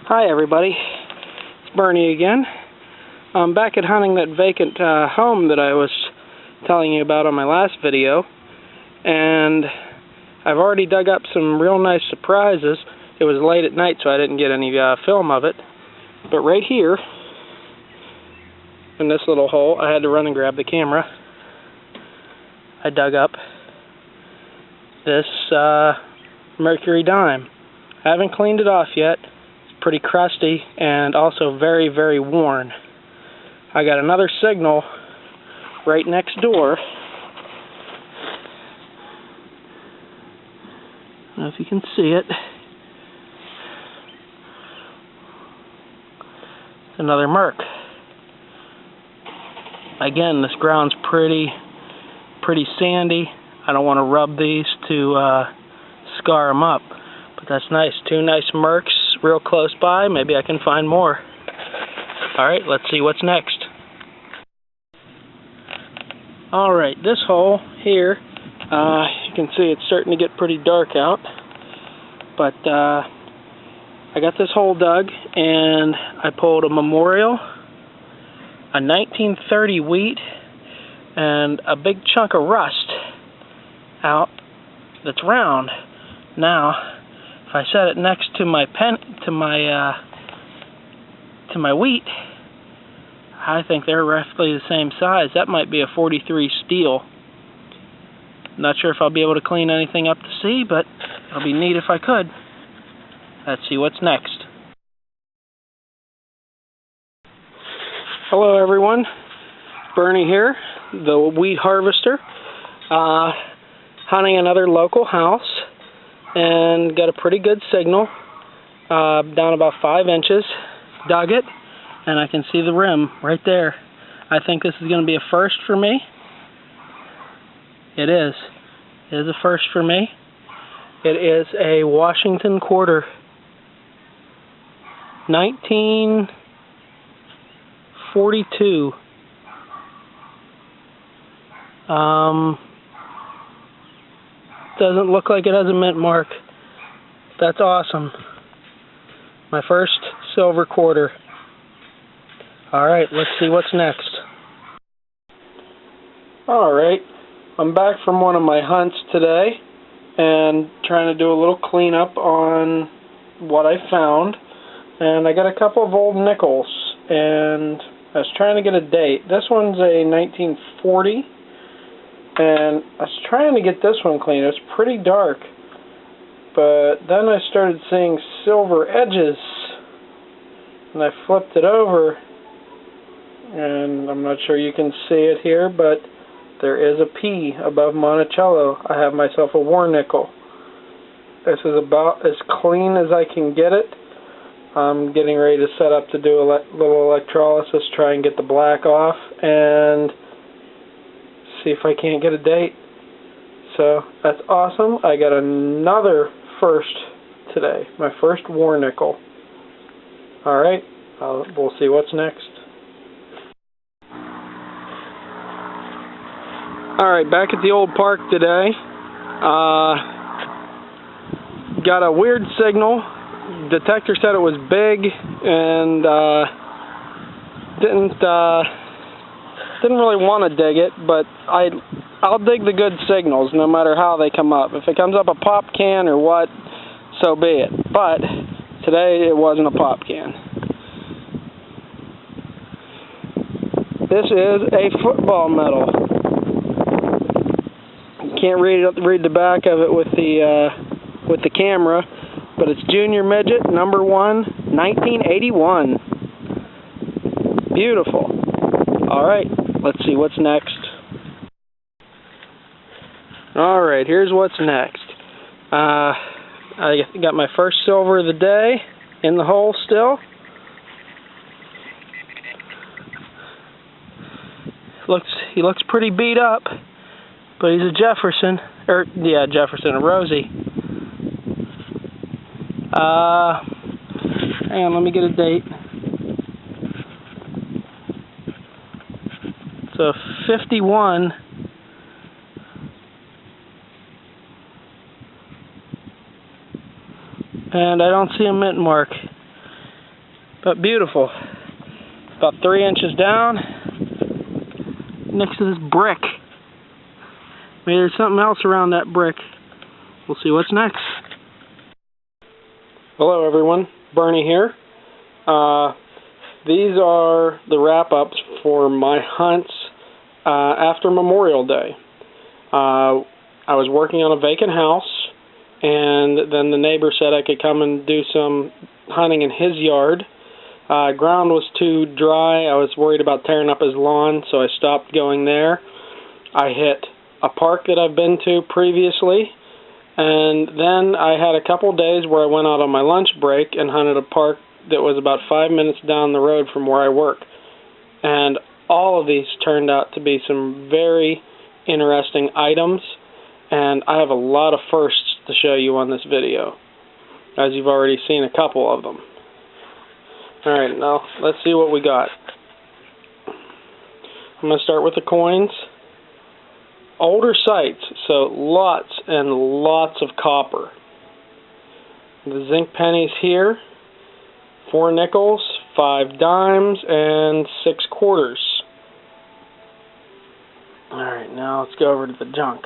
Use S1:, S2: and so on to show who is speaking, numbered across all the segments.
S1: Hi everybody, it's Bernie again. I'm back at hunting that vacant home that I was telling you about on my last video, and I've already dug up some real nice surprises. It was late at night so I didn't get any film of it, but right here in this little hole, I had to run and grab the camera. I dug up this mercury dime. I haven't cleaned it off yet. Pretty crusty and also very, very worn. I got another signal right next door. I don't know if you can see it. It's another Merc. Again, this ground's pretty sandy. I don't want to rub these to scar them up, but that's nice. Two nice Mercs real close by. Maybe I can find more. Alright, let's see what's next. Alright, this hole here, you can see it's starting to get pretty dark out, but I got this hole dug and I pulled a Memorial, a 1930 wheat, and a big chunk of rust out that's round. Now, if I set it next to my wheat, I think they're roughly the same size. That might be a 43 steel. Not sure if I'll be able to clean anything up to see, but it'll be neat if I could. Let's see what's next. Hello everyone, Bernie here, the Wheat Harvester, hunting another local house. And got a pretty good signal, down about 5 inches, dug it, and I can see the rim right there. I think this is going to be a first for me. It is. It is a first for me. It is a Washington quarter. 1942. Doesn't look like it has a mint mark. That's awesome. My first silver quarter. Alright, let's see what's next. Alright, I'm back from one of my hunts today and trying to do a little cleanup on what I found. And I got a couple of old nickels and I was trying to get a date. This one's a 1940. And I was trying to get this one clean. It was pretty dark. But then I started seeing silver edges. And I flipped it over. And I'm not sure you can see it here, but there is a P above Monticello. I have myself a war nickel. This is about as clean as I can get it. I'm getting ready to set up to do a little electrolysis, try and get the black off, and see if I can't get a date. So that's awesome. I got another first today, my first war nickel. Alright, we'll see what's next. Alright, back at the old park today. Got a weird signal. Detector said it was big and didn't really want to dig it, but I'll dig the good signals no matter how they come up. If it comes up a pop can or what, so be it. But today it wasn't a pop can. This is a football medal. You can't read the back of it with the camera, but it's Junior Midget number 1, 1981. Beautiful. All right. Let's see what's next. Alright, here's what's next. I got my first silver of the day in the hole still. He looks pretty beat up, but he's a Jefferson. Jefferson, a Rosie. Hang on, let me get a date. So 51. And I don't see a mint mark. but beautiful. About 3 inches down, next to this brick. Maybe there's something else around that brick. We'll see what's next. Hello everyone, Bernie here. These are the wrap-ups for my hunts after Memorial Day. I was working on a vacant house, and then the neighbor said I could come and do some hunting in his yard. Ground was too dry. I was worried about tearing up his lawn, so I stopped going there. I hit a park that I've been to previously, and then I had a couple days where I went out on my lunch break and hunted a park that was about 5 minutes down the road from where I work. And all of these turned out to be some very interesting items, and I have a lot of firsts to show you on this video, as you've already seen a couple of them. Alright, now let's see what we got. I'm going to start with the coins. Older sights, so lots and lots of copper. The zinc pennies here, 4 nickels, 5 dimes, and 6 quarters. Alright, now let's go over to the junk.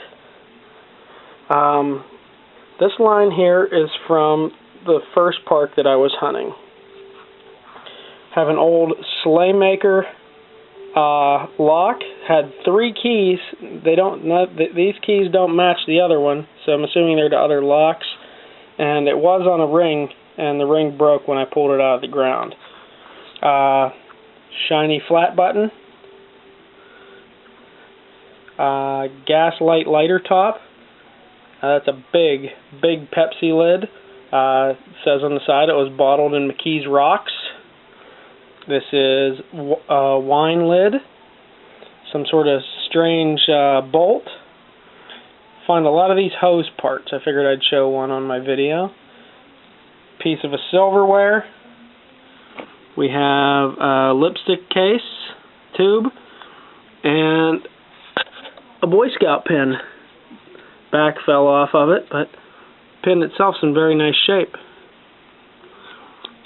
S1: This line here is from the first park that I was hunting. Have an old Slaymaker lock. Had 3 keys. These keys don't match the other one, so I'm assuming they're the other locks. And it was on a ring, and the ring broke when I pulled it out of the ground. Shiny flat button. Gaslight lighter top. That's a big Pepsi lid. It says on the side it was bottled in McKee's Rocks. This is a wine lid. Some sort of strange bolt. Find a lot of these hose parts. I figured I'd show one on my video. Piece of a silverware. We have a lipstick case, tube, and a Boy Scout pin. Back fell off of it, but the pin itself's in very nice shape.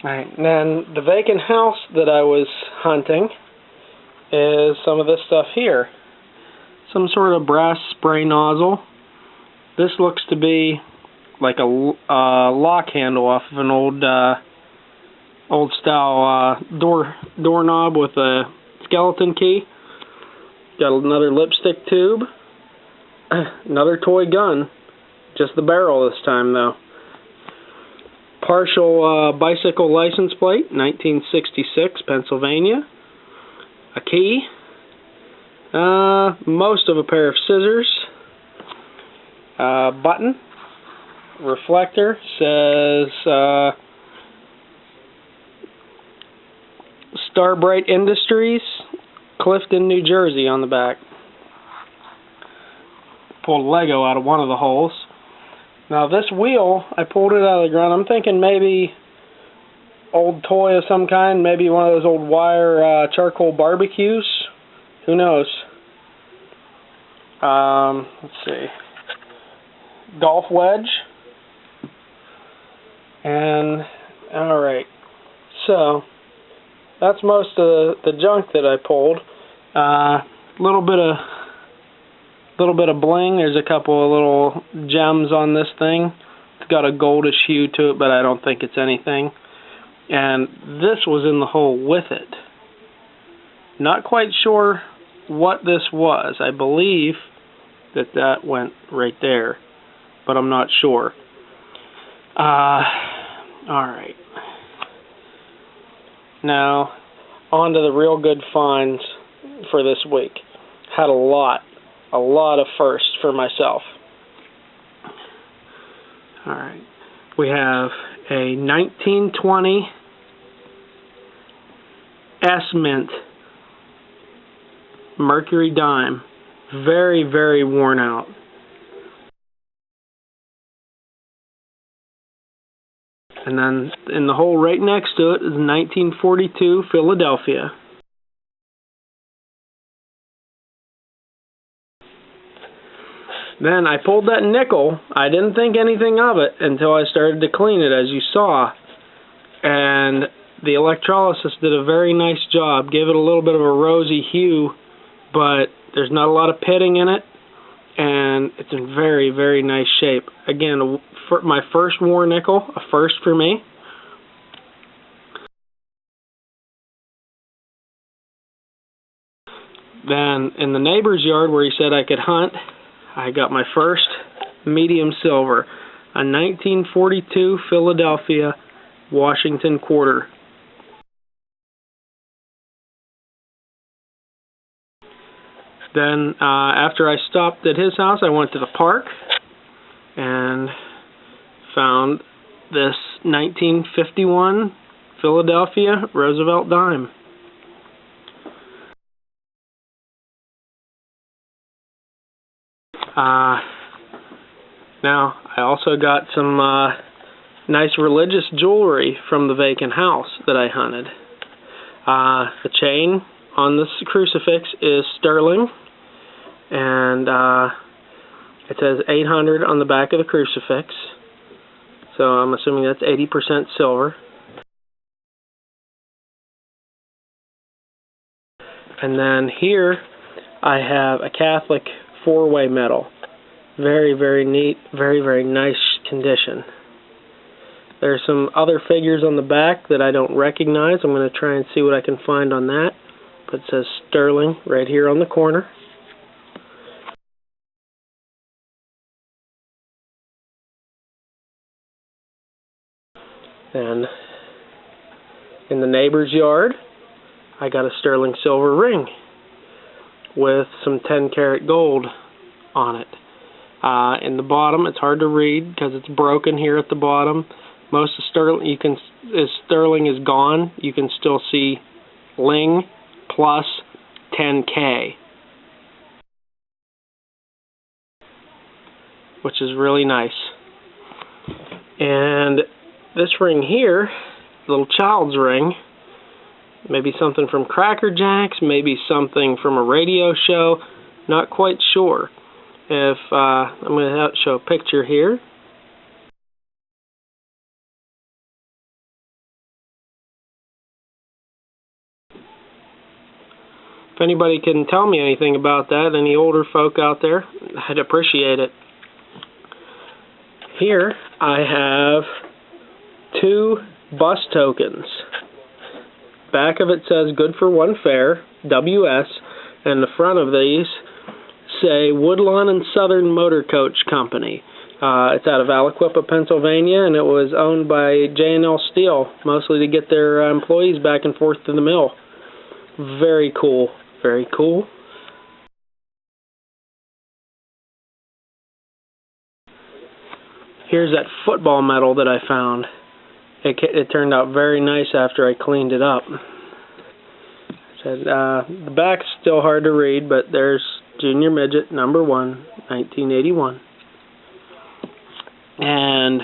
S1: Alright, then the vacant house that I was hunting is some of this stuff here. Some sort of brass spray nozzle. This looks to be like a lock handle off of an old style doorknob with a skeleton key. Got another lipstick tube. Another toy gun. Just the barrel this time though. Partial bicycle license plate, 1966, Pennsylvania. A key. Most of a pair of scissors. Button. Reflector. Says Starbright Industries, Clifton, New Jersey on the back. Pulled Lego out of one of the holes. Now this wheel, I pulled it out of the ground. I'm thinking maybe old toy of some kind, maybe one of those old wire charcoal barbecues. Who knows? Let's see. Golf wedge. And alright. So that's most of the junk that I pulled. Little bit of bling. There's a couple of little gems on this thing. It's got a goldish hue to it, but I don't think it's anything. And this was in the hole with it. Not quite sure what this was. I believe that went right there, but I'm not sure. Alright. Now, on to the real good finds for this week. Had a lot of firsts for myself. Alright. We have a 1920 S-Mint Mercury dime. Very, very worn out. And then in the hole right next to it is 1942 Philadelphia. Then I pulled that nickel. I didn't think anything of it until I started to clean it, as you saw. And the electrolysis did a very nice job. Gave it a little bit of a rosy hue, but there's not a lot of pitting in it, and it's in very, very nice shape. Again, my first war nickel, a first for me. Then in the neighbor's yard where he said I could hunt, I got my first medium silver, a 1942 Philadelphia Washington quarter. Then after I stopped at his house, I went to the park and found this 1951 Philadelphia Roosevelt dime. Now, I also got some nice religious jewelry from the vacant house that I hunted. The chain on this crucifix is sterling, and it says 800 on the back of the crucifix, so I'm assuming that's 80% silver. And then here I have a Catholic four-way medal. Very, very neat, very, very nice condition. There's some other figures on the back that I don't recognize. I'm going to try and see what I can find on that. But it says sterling right here on the corner. And in the neighbor's yard, I got a sterling silver ring with some 10-karat gold on it. In the bottom, it's hard to read because it's broken here at the bottom. Most of sterling, sterling is gone. You can still see Ling plus 10K, which is really nice. And this ring here, little child's ring, maybe something from Cracker Jacks, maybe something from a radio show, not quite sure. If I'm going to show a picture here. If anybody can tell me anything about that, any older folk out there, I'd appreciate it. Here I have 2 bus tokens. Back of it says good for one fare, WS, and the front of these say Woodlawn and Southern Motor Coach Company. It's out of Aliquippa, Pennsylvania, and it was owned by J&L Steel, mostly to get their employees back and forth to the mill. Very cool, very cool. Here's that football medal that I found. It turned out very nice after I cleaned it up. The back's still hard to read, but there's Junior Midget, number 1, 1981. And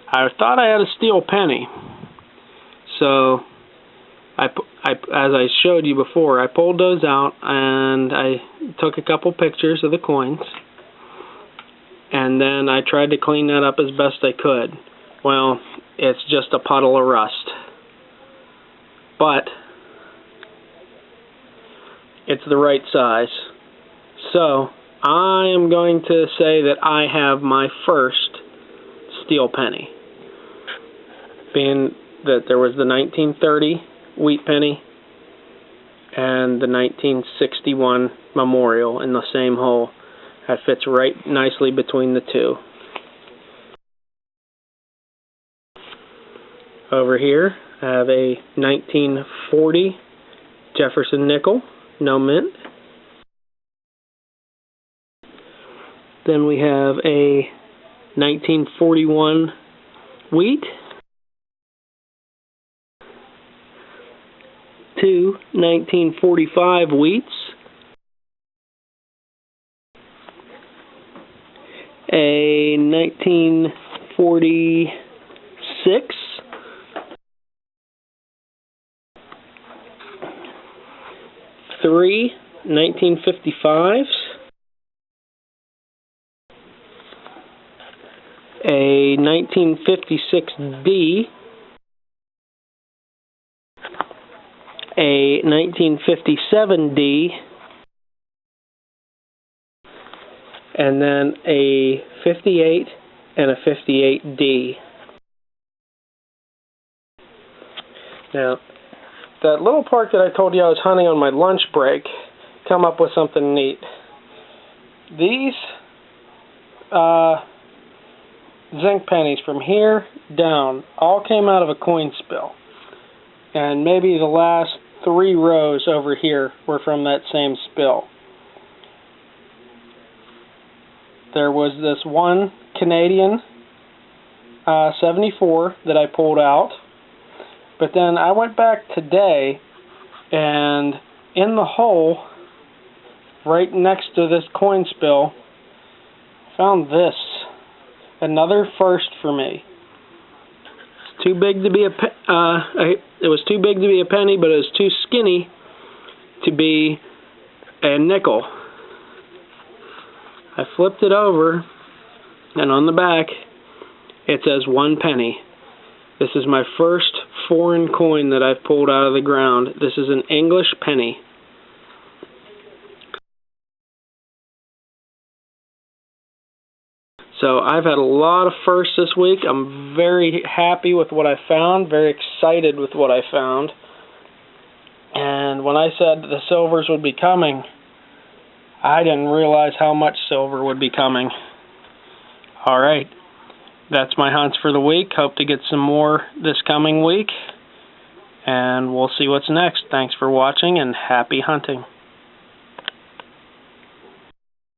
S1: I thought I had a steel penny. So, as I showed you before, I pulled those out and I took a couple pictures of the coins. And then I tried to clean that up as best I could. Well, it's just a puddle of rust. But it's the right size. So, I am going to say that I have my first steel penny. Being that there was the 1930 wheat penny and the 1961 memorial in the same hole. That fits right nicely between the two. Over here, I have a 1940 Jefferson nickel, no mint. Then we have a 1941 wheat, 2 1945 wheats, a 1946, three 1955s, a 1956D, a 1957 D, and then a 58 and a 58D. Now, that little park that I told you I was hunting on my lunch break, come up with something neat. These zinc pennies from here down all came out of a coin spill. And maybe the last 3 rows over here were from that same spill. There was this one Canadian 74 that I pulled out. But then I went back today, and in the hole, right next to this coin spill, found this. Another first for me. It's too big to be it was too big to be a penny, but it was too skinny to be a nickel. I flipped it over, and on the back, it says 1 penny. This is my first foreign coin that I've pulled out of the ground. This is an English penny. So I've had a lot of firsts this week. I'm very happy with what I found, very excited with what I found. And when I said the silvers would be coming, I didn't realize how much silver would be coming. Alright, that's my hunts for the week. Hope to get some more this coming week. And we'll see what's next. Thanks for watching and happy hunting.